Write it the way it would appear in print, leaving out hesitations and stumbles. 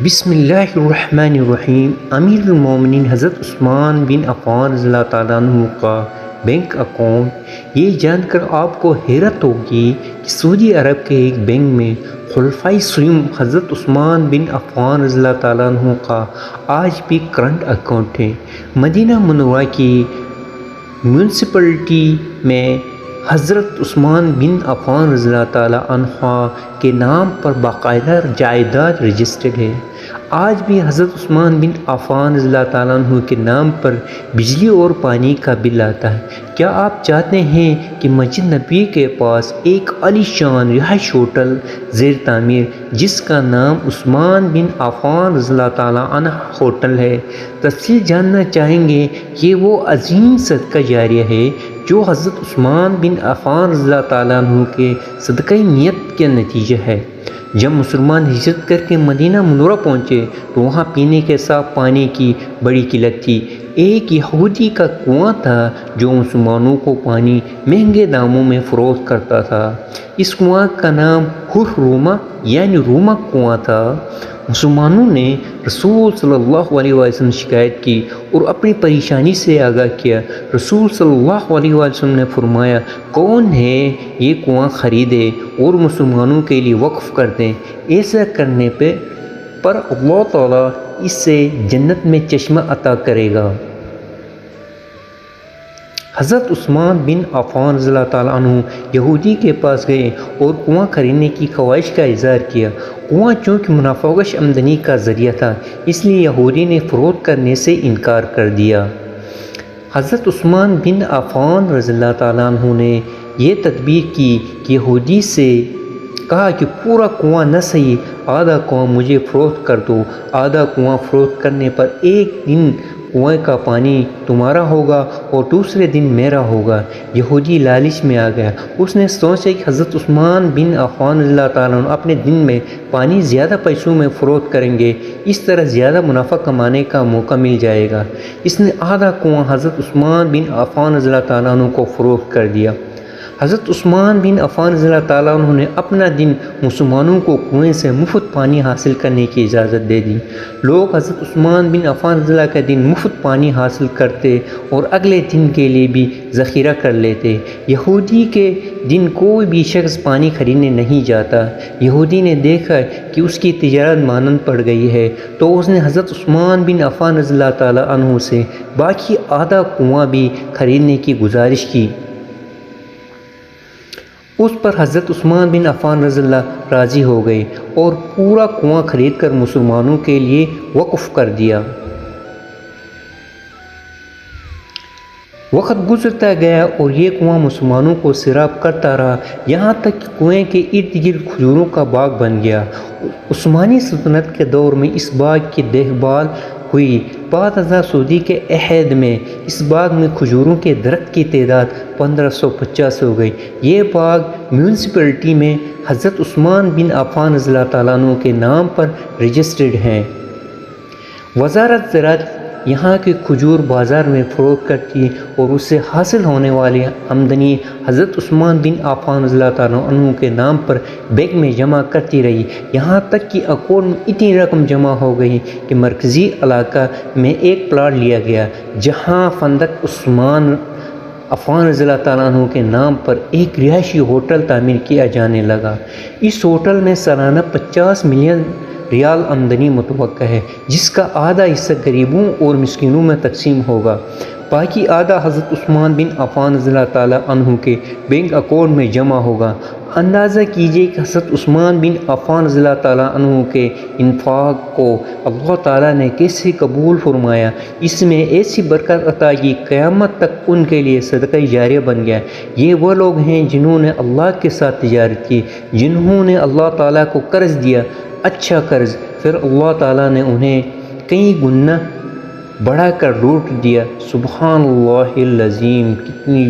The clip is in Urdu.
بسم اللہ الرحمن الرحیم۔ امیر المومنین حضرت عثمان بن عفان رضی اللہ تعالیٰ عنہ کا بینک اکاؤنٹ، یہ جان کر آپ کو حیرت ہوگی کہ سعودی عرب کے ایک بینک میں خلفائے سیم حضرت عثمان بن عفان رضی اللہ تعالیٰ عنہ کا آج بھی کرنٹ اکاؤنٹ ہے۔ مدینہ منورہ کی میونسپلٹی میں حضرت عثمان بن عفان رضی اللہ تعالیٰ عنہ کے نام پر باقاعدہ جائیداد رجسٹرڈ ہے۔ آج بھی حضرت عثمان بن عفان رضی اللہ تعالیٰ عنہ کے نام پر بجلی اور پانی کا بل آتا ہے۔ کیا آپ چاہتے ہیں کہ مسجد نبوی کے پاس ایک عالی شان رہائش ہوٹل زیر تعمیر جس کا نام عثمان بن عفان رضی اللہ تعالیٰ عنہ ہوٹل ہے؟ تفصیل جاننا چاہیں گے؟ یہ وہ عظیم صدقہ جاریہ ہے جو حضرت عثمان بن عفان رضی اللہ تعالیٰ عنہ کے صدقہ نیت کا نتیجہ ہے۔ جب مسلمان ہجرت کر کے مدینہ منورہ پہنچے تو وہاں پینے کے صاف پانی کی بڑی قلت تھی۔ ایک یہودی کا کنواں تھا جو مسلمانوں کو پانی مہنگے داموں میں فروخت کرتا تھا۔ اس کنواں کا نام حر روما یعنی روما کنواں تھا۔ مسلمانوں نے رسول صلی اللہ علیہ وسلم شکایت کی اور اپنی پریشانی سے آگاہ کیا۔ رسول صلی اللہ علیہ وسلم نے فرمایا، کون ہے یہ کنواں خریدے اور مسلمانوں کے لیے وقف کر دیں، ایسا کرنے پر اللہ تعالیٰ اس سے جنت میں چشمہ عطا کرے گا۔ حضرت عثمان بن عفان رضی اللہ تعالیٰ عنہ یہودی کے پاس گئے اور کنواں خریدنے کی خواہش کا اظہار کیا۔ کنواں چونکہ منافع بخش آمدنی کا ذریعہ تھا، اس لیے یہودی نے فروخت کرنے سے انکار کر دیا۔ حضرت عثمان بن عفان رضی اللہ تعالیٰ عنہ نے یہ تدبیر کی کہ یہودی سے کہا کہ پورا کنواں نہ صحیح، آدھا کنواں مجھے فروخت کر دو۔ آدھا کنواں فروخت کرنے پر ایک دن کنویں کا پانی تمہارا ہوگا اور دوسرے دن میرا ہوگا۔ یہودی لالچ میں آ گیا۔ اس نے سوچا کہ حضرت عثمان بن عفان رضی اللہ تعالیٰ عنہ اپنے دن میں پانی زیادہ پیسوں میں فروخت کریں گے، اس طرح زیادہ منافع کمانے کا موقع مل جائے گا۔ اس نے آدھا کنواں حضرت عثمان بن عفان رضی اللہ تعالیٰ عنہ کو فروخت کر دیا۔ حضرت عثمان بن عفان رضی اللہ تعالیٰ عنہ نے اپنا دن مسلمانوں کو کنویں سے مفت پانی حاصل کرنے کی اجازت دے دی۔ لوگ حضرت عثمان بن عفان رضی اللہ کا دن مفت پانی حاصل کرتے اور اگلے دن کے لیے بھی ذخیرہ کر لیتے۔ یہودی کے دن کوئی بھی شخص پانی خریدنے نہیں جاتا۔ یہودی نے دیکھا کہ اس کی تجارت مانند پڑ گئی ہے تو اس نے حضرت عثمان بن عفان رضی اللہ تعالیٰ عنہ سے باقی آدھا کنواں بھی خریدنے کی گزارش کی۔ اس پر حضرت عثمان بن عفان رضی اللہ راضی ہو گئے اور پورا کنواں خرید کر مسلمانوں کے لیے وقف کر دیا۔ وقت گزرتا گیا اور یہ کنواں مسلمانوں کو سیراب کرتا رہا، یہاں تک کہ کنویں کے ارد گرد کھجوروں کا باغ بن گیا۔ عثمانی سلطنت کے دور میں اس باغ کی دیکھ بھال ہوئی۔ بعد ازاں سعودی کے عہد میں اس باغ میں کھجوروں کے درخت کی تعداد 1550 ہو گئی۔ یہ باغ میونسپلٹی میں حضرت عثمان بن عفان رضی اللہ تعالیٰ عنہ کے نام پر رجسٹرڈ ہیں۔ وزارت زراعت یہاں کے کھجور بازار میں فروخت کرتی ہے اور اس سے حاصل ہونے والی آمدنی حضرت عثمان بن عفان رضی اللہ تعالیٰ عنہ کے نام پر بینک میں جمع کرتی رہی، یہاں تک کہ اکاؤنٹ میں اتنی رقم جمع ہو گئی کہ مرکزی علاقہ میں ایک پلاٹ لیا گیا جہاں فندق عثمان عفان رضی اللہ تعالیٰ عنہ کے نام پر ایک رہائشی ہوٹل تعمیر کیا جانے لگا۔ اس ہوٹل میں سالانہ 50 ملین ریال آمدنی متوقع ہے، جس کا آدھا حصہ غریبوں اور مسکینوں میں تقسیم ہوگا، باقی آدھا حضرت عثمان بن عفان رضی اللہ تعالیٰ عنہ کے بینک اکاؤنٹ میں جمع ہوگا۔ اندازہ کیجئے کہ حضرت عثمان بن عفان رضی اللہ تعالیٰ عنہ کے انفاق کو اللہ تعالیٰ نے کیسے قبول فرمایا، اس میں ایسی برکت عطا کی قیامت تک ان کے لیے صدقہ جاریہ بن گیا۔ یہ وہ لوگ ہیں جنہوں نے اللہ کے ساتھ تجارت کی، جنہوں نے اللہ تعالیٰ کو قرض دیا، اچھا قرض، پھر اللہ تعالیٰ نے انہیں کئی گنا بڑھا کر لوٹ دیا۔ سبحان اللہ العظیم، کتنی